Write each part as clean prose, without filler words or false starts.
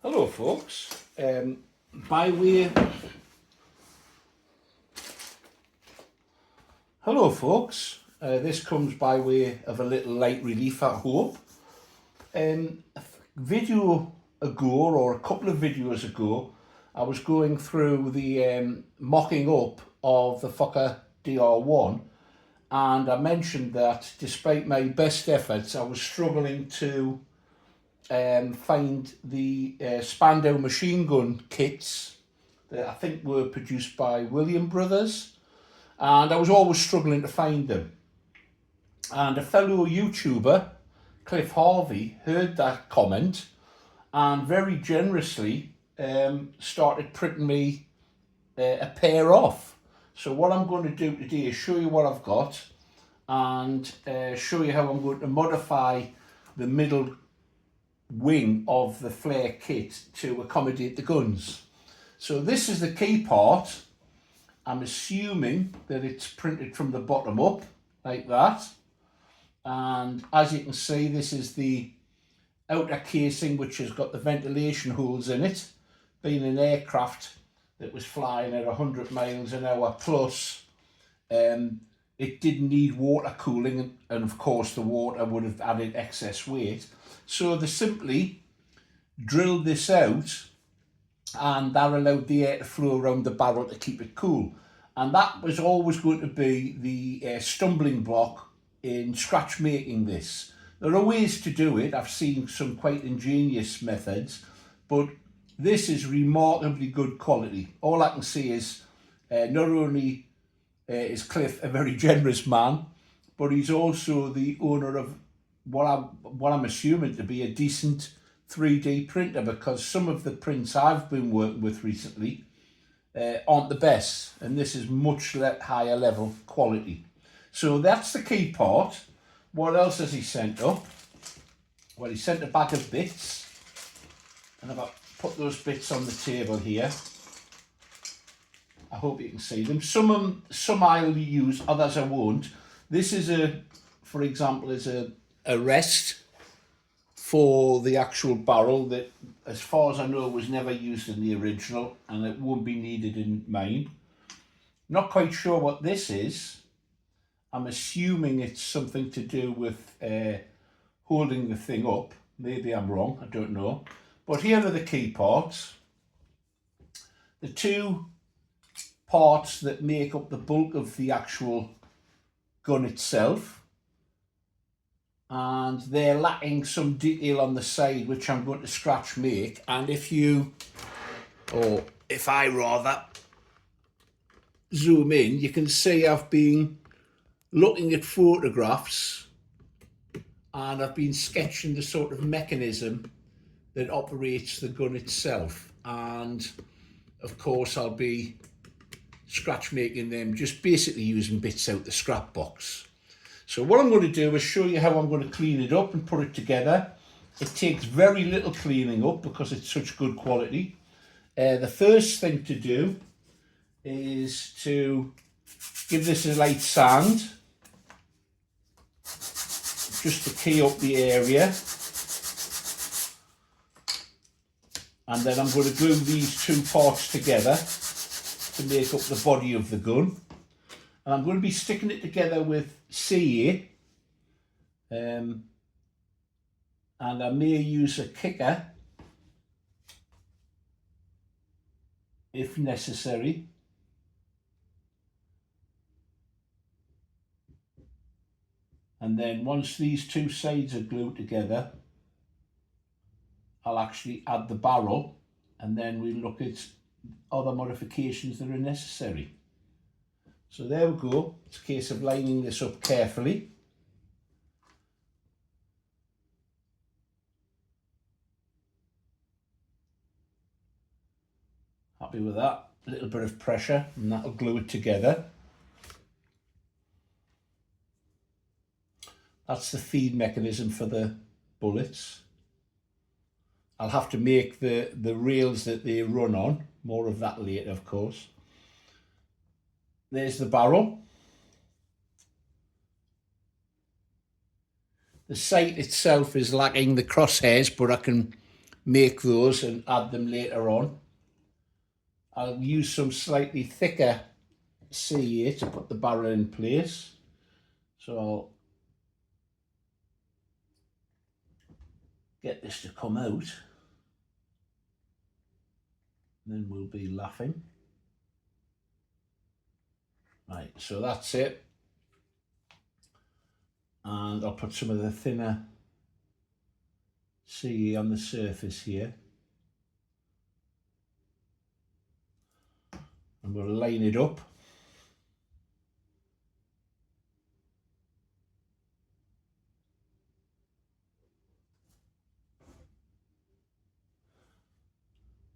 Hello folks, by way hello folks, this comes by way of a little light relief, I hope. A video ago, or a couple of videos ago, I was going through the mocking up of the Fokker DR1, and I mentioned that despite my best efforts I was struggling to find the Spandau machine gun kits that I think were produced by William Brothers, and I was always struggling to find them. And a fellow YouTuber, Cliff Harvey, heard that comment and very generously started printing me a pair off. So what I'm going to do today is show you what I've got and show you how I'm going to modify the middle wing of the flare kit to accommodate the guns. So this is the key part. I'm assuming that it's printed from the bottom up like that, and as you can see, this is the outer casing which has got the ventilation holes in it. Being an aircraft that was flying at 100 miles an hour plus, it didn't need water cooling, and of course the water would have added excess weight. So they simply drilled this out, and that allowed the air to flow around the barrel to keep it cool. And that was always going to be the stumbling block in scratch making this. There are ways to do it. I've seen some quite ingenious methods, but this is remarkably good quality. All I can say is not only is Cliff a very generous man, but he's also the owner of what I'm assuming to be a decent 3D printer, because some of the prints I've been working with recently aren't the best, and this is much higher level quality. So that's the key part. What else has he sent up? Well, he sent a bag of bits, and I've put those bits on the table here. I hope you can see them. Some I'll use, others I won't. This is for example, is a rest for the actual barrel that, as far as I know, was never used in the original, and it won't be needed in mine. Not quite sure what this is. I'm assuming it's something to do with holding the thing up. Maybe I'm wrong, I don't know. But here are the key parts. The two parts that make up the bulk of the actual gun itself, and they're lacking some detail on the side, which I'm going to scratch make. And if I rather zoom in, you can see I've been looking at photographs and I've been sketching the sort of mechanism that operates the gun itself, and of course I'll be scratch making them, just basically using bits out the scrap box. So what I'm going to do is show you how I'm going to clean it up and put it together. It takes very little cleaning up because it's such good quality. The first thing to do is to give this a light sand, just to key up the area. And then I'm going to glue these two parts together to make up the body of the gun. And I'm going to be sticking it together with CA, and I may use a kicker if necessary. And then once these two sides are glued together, I'll actually add the barrel, and then we'll look at other modifications that are necessary. So there we go. It's a case of lining this up carefully. Happy with that. A little bit of pressure and that'll glue it together. That's the feed mechanism for the bullets. I'll have to make the rails that they run on. More of that later, of course. There's the barrel. The sight itself is lacking the crosshairs, but I can make those and add them later on. I'll use some slightly thicker CA to put the barrel in place. So I'll get this to come out, and then we'll be laughing. Right, so that's it. And I'll put some of the thinner CA on the surface here. And we'll line it up.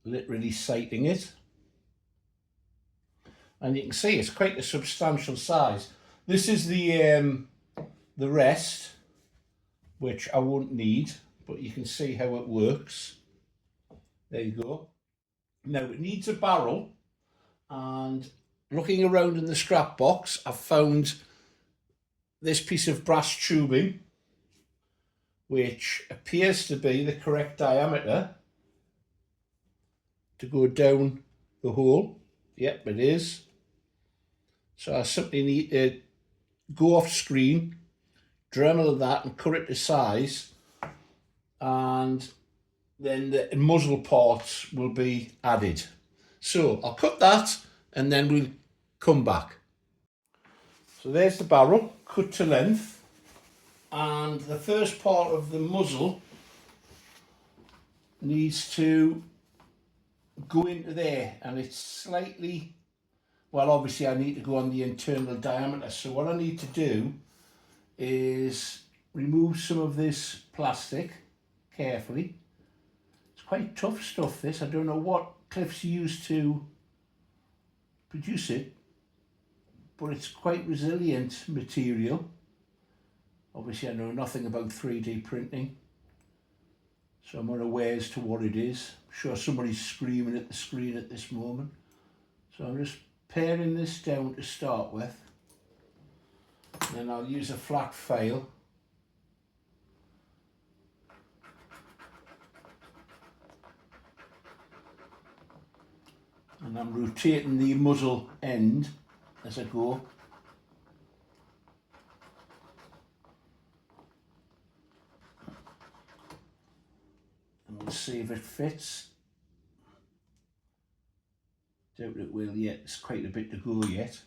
Literally sighting it. And you can see it's quite a substantial size. This is the rest, which I won't need, but you can see how it works. There you go. Now it needs a barrel, and looking around in the scrap box, I've found this piece of brass tubing, which appears to be the correct diameter to go down the hole. Yep, it is. So I simply need to go off screen, Dremel that and cut it to size, and then the muzzle parts will be added. So I'll cut that and then we'll come back. So there's the barrel cut to length, and the first part of the muzzle needs to go into there, and it's slightly, well, obviously I need to go on the internal diameter. So what I need to do is remove some of this plastic carefully. It's quite tough stuff, this. I don't know what Cliff's used to produce it, but it's quite resilient material. Obviously I know nothing about 3D printing, so I'm unaware as to what it is. I'm sure somebody's screaming at the screen at this moment. So I'm just paring this down to start with. Then I'll use a flat file and I'm rotating the muzzle end as I go. And we'll see if it fits. Doubt it will yet, there's quite a bit to go yet.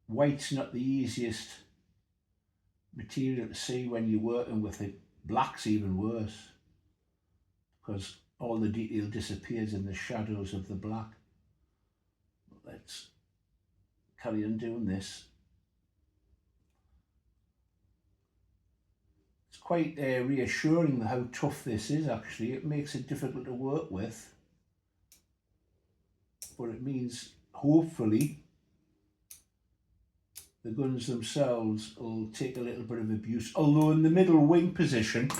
White's not the easiest material to see when you're working with it. Black's even worse, because all the detail disappears in the shadows of the black. But let's carry on doing this. It's quite reassuring how tough this is actually. It makes it difficult to work with, but it means hopefully the guns themselves will take a little bit of abuse. Although in the middle wing position,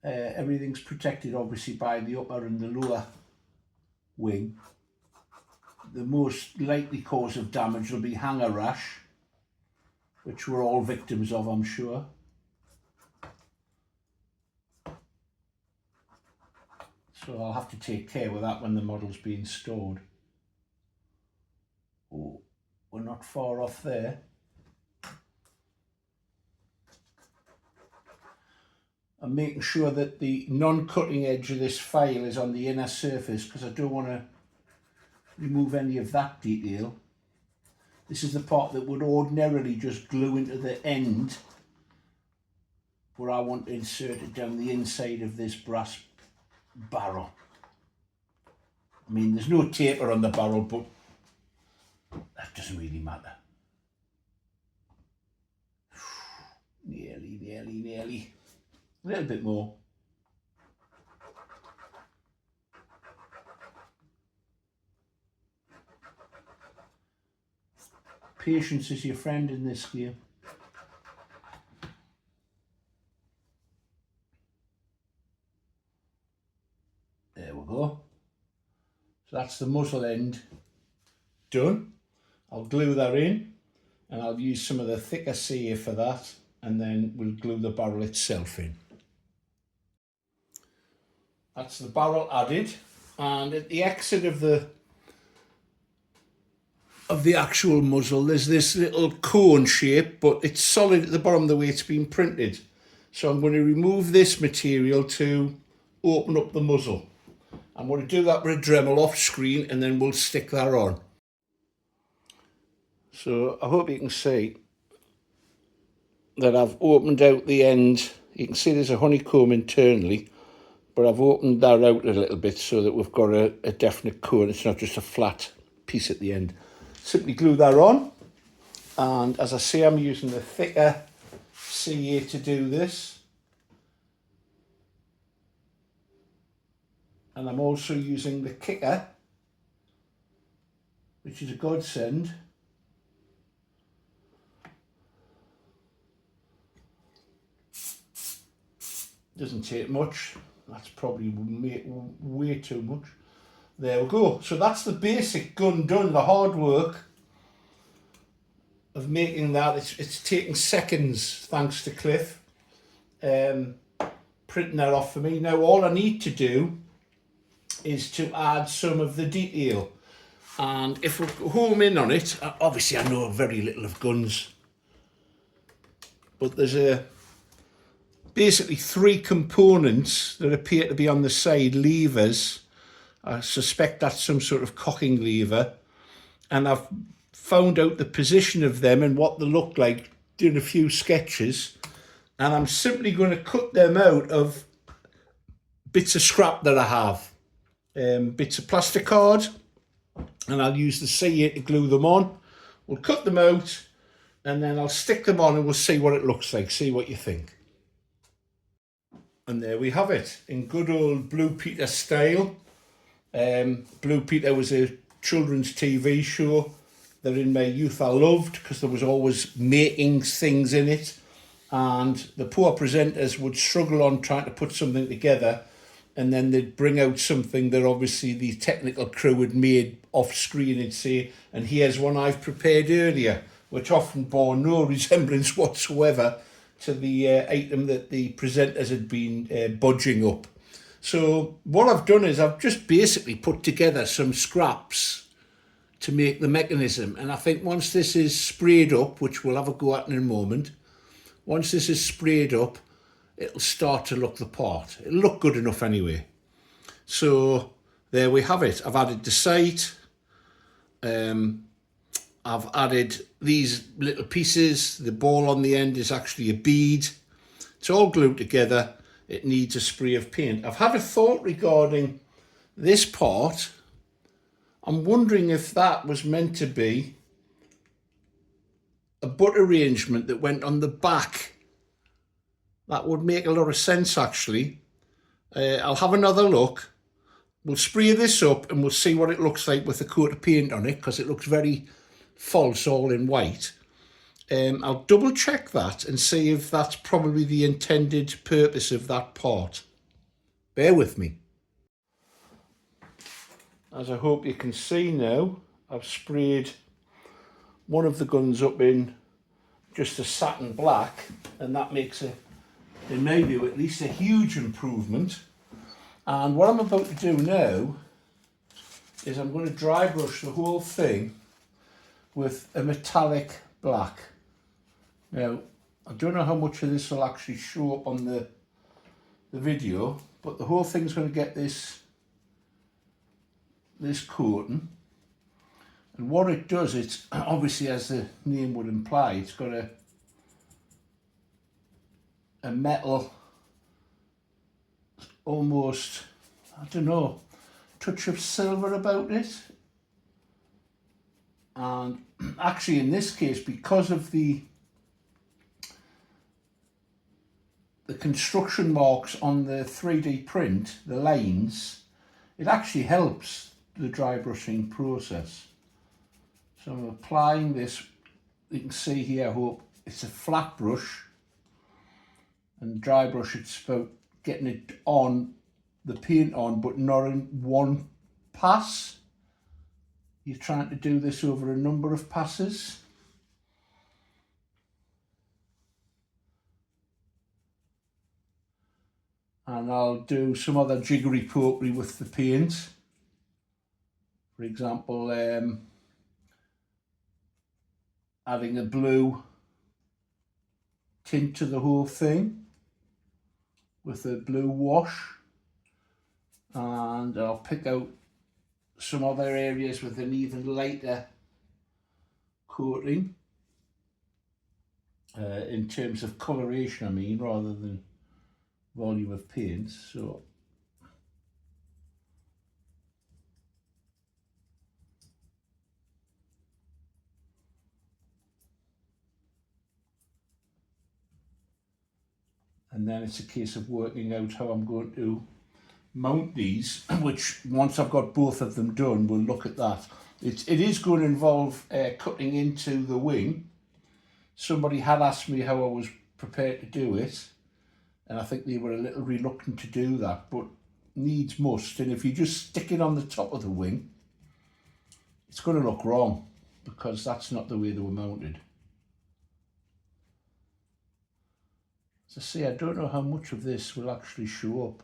everything's protected obviously by the upper and the lower wing. The most likely cause of damage will be hanger rash, which we're all victims of, I'm sure. So I'll have to take care with that when the model's being stored. Oh, we're not far off there. I'm making sure that the non-cutting edge of this file is on the inner surface, because I don't want to remove any of that detail. This is the part that would ordinarily just glue into the end, where I want to insert it down the inside of this brass barrel. I mean, there's no taper on the barrel, but that doesn't really matter. Nearly. A little bit more. Patience is your friend in this game. There we go. So that's the muzzle end done. I'll glue that in, and I'll use some of the thicker CA for that, and then we'll glue the barrel itself in. That's the barrel added, and at the exit of the actual muzzle there's this little cone shape, but it's solid at the bottom the way it's been printed. So I'm going to remove this material to open up the muzzle. I'm going to do that with a Dremel off screen, and then we'll stick that on. So I hope you can see that I've opened out the end. You can see there's a honeycomb internally, but I've opened that out a little bit so that we've got a definite cone. It's not just a flat piece at the end. Simply glue that on, and as I say, I'm using the thicker CA to do this, and I'm also using the kicker, which is a godsend. Doesn't take much. That's probably way too much. There we go. So that's the basic gun done. The hard work of making that, it's taken seconds thanks to Cliff printing that off for me. Now all I need to do is to add some of the detail, and if we home in on it, obviously I know very little of guns, but there's basically three components that appear to be on the side levers. I suspect that's some sort of cocking lever, and I've found out the position of them and what they look like doing a few sketches, and I'm simply going to cut them out of bits of scrap that I have, bits of plastic card, and I'll use the CA to glue them on. We'll cut them out, and then I'll stick them on, and we'll see what it looks like, see what you think. And there we have it, in good old Blue Peter style. Blue Peter was a children's TV show that in my youth I loved, because there was always making things in it, and the poor presenters would struggle on trying to put something together, and then they'd bring out something that obviously the technical crew had made off screen and say, and here's one I've prepared earlier, which often bore no resemblance whatsoever to the item that the presenters had been budging up. So what I've done is I've just basically put together some scraps to make the mechanism, and I think once this is sprayed up, which we'll have a go at in a moment, once this is sprayed up, it'll start to look the part. It'll look good enough anyway. So there we have it. I've added the sight, I've added these little pieces. The ball on the end is actually a bead. It's all glued together. It needs a spray of paint. I've had a thought regarding this part. I'm wondering if that was meant to be a butt arrangement that went on the back. That would make a lot of sense, actually. I'll have another look. We'll spray this up and we'll see what it looks like with a coat of paint on it, because it looks very false all in white. I'll double check that and see if that's probably the intended purpose of that part. Bear with me. As I hope you can see now, I've sprayed one of the guns up in just a satin black, and that makes a, in my view at least, a huge improvement. And what I'm about to do now is I'm going to dry brush the whole thing with a metallic black. Now, I don't know how much of this will actually show up on the video, but the whole thing's going to get this coating. And what it does, it's obviously, as the name would imply, it's got a metal, almost, I don't know, touch of silver about it. And actually in this case, because of the construction marks on the 3D print, the lines, it actually helps the dry brushing process. So I'm applying this, you can see here, I hope it's a flat brush, and dry brush, it's about getting it on, the paint on, but not in one pass. You're trying to do this over a number of passes. and I'll do some other jiggery pokery with the paint. For example, adding a blue tint to the whole thing with a blue wash, and I'll pick out some other areas with an even lighter coating in terms of coloration, I mean, rather than volume of paint. So and then it's a case of working out how I'm going to mount these, which once I've got both of them done, we'll look at that. It is going to involve cutting into the wing. Somebody had asked me how I was prepared to do it, and I think they were a little reluctant to do that, but needs must. And if you just stick it on the top of the wing, it's going to look wrong, because that's not the way they were mounted. As I say, I don't know how much of this will actually show up.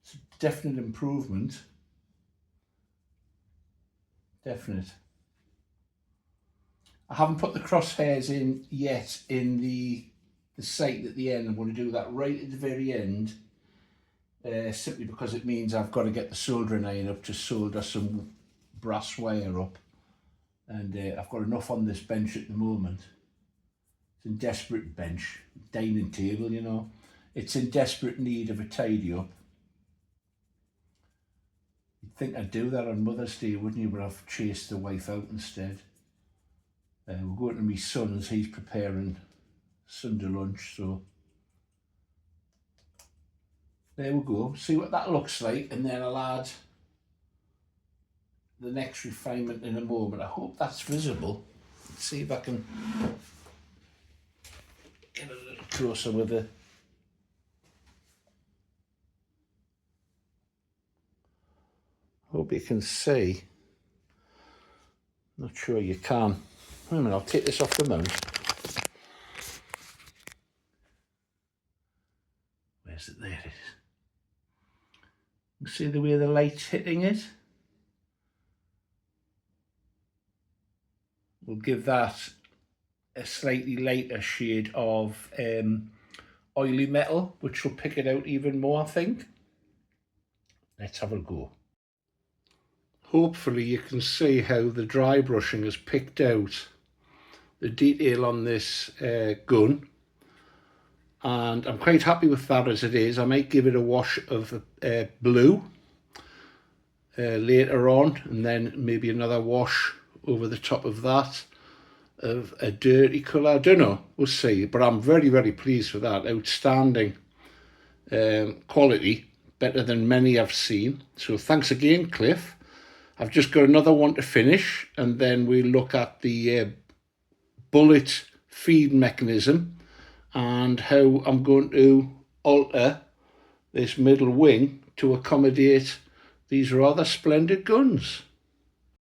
It's a definite improvement. Definite. I haven't put the crosshairs in yet in the sight at the end. I'm going to do that right at the very end, simply because it means I've got to get the soldering iron up to solder some brass wire up, and I've got enough on this bench at the moment. It's in desperate bench, dining table, you know. It's in desperate need of a tidy up. You'd think I'd do that on Mother's Day, wouldn't you? But I've chased the wife out instead. We're going to my son's, he's preparing Sunday lunch, so there we go. See what that looks like, and then I'll add the next refinement in a moment. I hope that's visible. Let's see if I can get a little closer with it. Hope you can see. Not sure you can. Wait a minute, I'll take this off the mount. Where's it? There it is. You see the way the light's hitting it? We'll give that a slightly lighter shade of oily metal, which will pick it out even more, I think. Let's have a go. Hopefully you can see how the dry brushing has picked out the detail on this gun, and I'm quite happy with that as it is. I might give it a wash of blue later on, and then maybe another wash over the top of that of a dirty colour. I don't know, we'll see, but I'm very, very pleased with that. Outstanding quality, better than many I've seen. So thanks again, Cliff. I've just got another one to finish, and then we'll look at the bullet feed mechanism and how I'm going to alter this middle wing to accommodate these rather splendid guns.